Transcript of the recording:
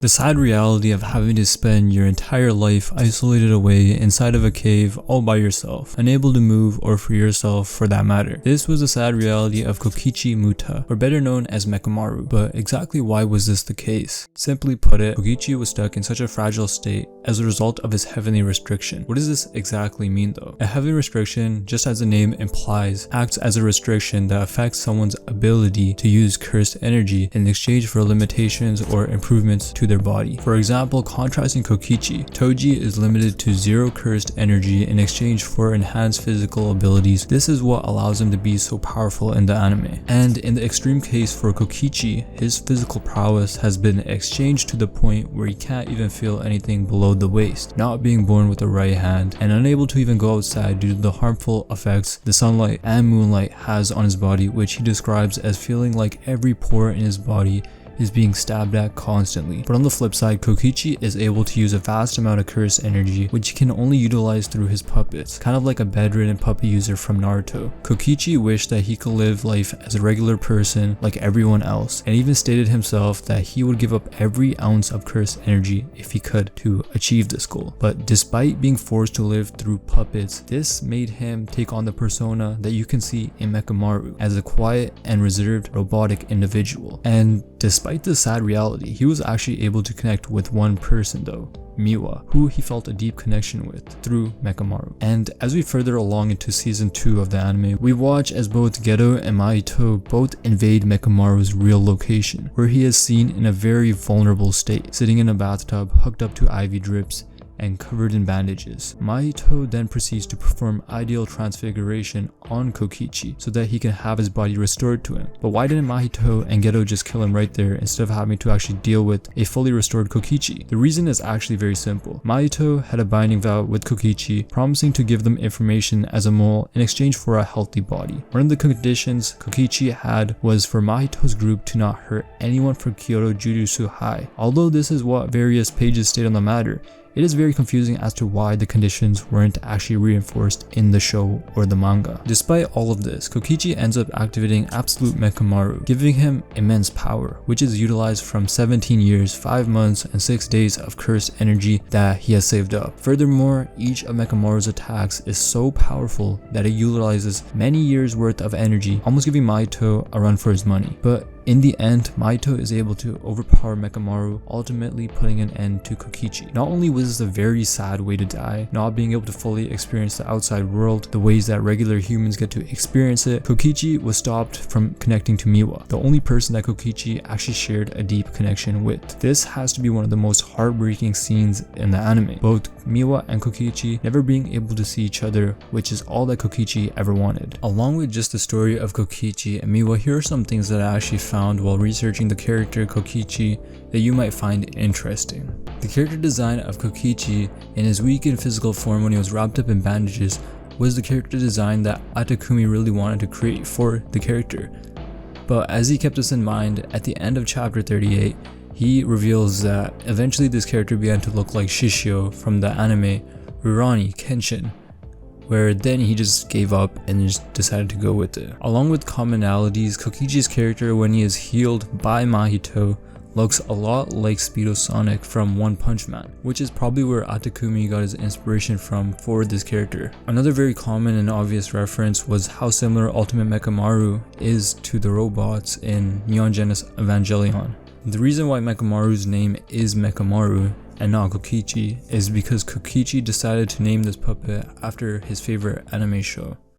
The sad reality of having to spend your entire life isolated away inside of a cave all by yourself, unable to move or free yourself for that matter. This was the sad reality of Kokichi Muta, or better known as Mechamaru. But exactly why was this the case? Simply put it, Kokichi was stuck in such a fragile state as a result of his heavenly restriction. What does this exactly mean though? A heavenly restriction, just as the name implies, acts as a restriction that affects someone's ability to use cursed energy in exchange for limitations or improvements to their body. For example, contrasting Kokichi, Toji is limited to 0 cursed energy in exchange for enhanced physical abilities. This is what allows him to be so powerful in the anime. And in the extreme case for Kokichi, his physical prowess has been exchanged to the point where he can't even feel anything below the waist, not being born with a right hand, and unable to even go outside due to the harmful effects the sunlight and moonlight has on his body, which he describes as feeling like every pore in his body is being stabbed at constantly. But on the flip side, Kokichi is able to use a vast amount of cursed energy, which he can only utilize through his puppets, kind of like a bedridden puppet user from Naruto. Kokichi wished that he could live life as a regular person like everyone else, and even stated himself that he would give up every ounce of cursed energy if he could to achieve this goal. But despite being forced to live through puppets, this made him take on the persona that you can see in Mechamaru as a quiet and reserved robotic individual. And despite the sad reality, he was actually able to connect with one person though, Miwa, who he felt a deep connection with through Mechamaru. And as we further along into season 2 of the anime, we watch as both Geto and Mahito both invade Mechamaru's real location, where he is seen in a very vulnerable state, sitting in a bathtub hooked up to IV drips and covered in bandages. Mahito then proceeds to perform ideal transfiguration on Kokichi so that he can have his body restored to him. But why didn't Mahito and Geto just kill him right there instead of having to actually deal with a fully restored Kokichi? The reason is actually very simple. Mahito had a binding vow with Kokichi, promising to give them information as a mole in exchange for a healthy body. One of the conditions Kokichi had was for Mahito's group to not hurt anyone from Kyoto Jujutsu High. Although this is what various pages state on the matter, it is very confusing as to why the conditions weren't actually reinforced in the show or the manga. Despite all of this, Kokichi ends up activating Absolute Mechamaru, giving him immense power, which is utilized from 17 years, 5 months, and 6 days of cursed energy that he has saved up. Furthermore, each of Mechamaru's attacks is so powerful that it utilizes many years worth of energy, almost giving Mahito a run for his money. But in the end, Mahito is able to overpower Mechamaru, ultimately putting an end to Kokichi. Not only was this a very sad way to die, not being able to fully experience the outside world the ways that regular humans get to experience it, Kokichi was stopped from connecting to Miwa, the only person that Kokichi actually shared a deep connection with. This has to be one of the most heartbreaking scenes in the anime. Both Miwa and Kokichi never being able to see each other, which is all that Kokichi ever wanted. Along with just the story of Kokichi and Miwa, here are some things that I actually found while researching the character Kokichi that you might find interesting. The character design of Kokichi in his weakened physical form when he was wrapped up in bandages was the character design that Atakumi really wanted to create for the character. But as he kept this in mind, at the end of chapter 38, he reveals that eventually this character began to look like Shishio from the anime Rurouni Kenshin, where then he just gave up and just decided to go with it. Along with commonalities, Kokichi's character when he is healed by Mahito looks a lot like Speedo Sonic from One Punch Man, which is probably where Atakumi got his inspiration from for this character. Another very common and obvious reference was how similar Ultimate Mechamaru is to the robots in Neon Genesis Evangelion. The reason why Mechamaru's name is Mechamaru and not Kokichi is because Kokichi decided to name this puppet after his favorite anime show.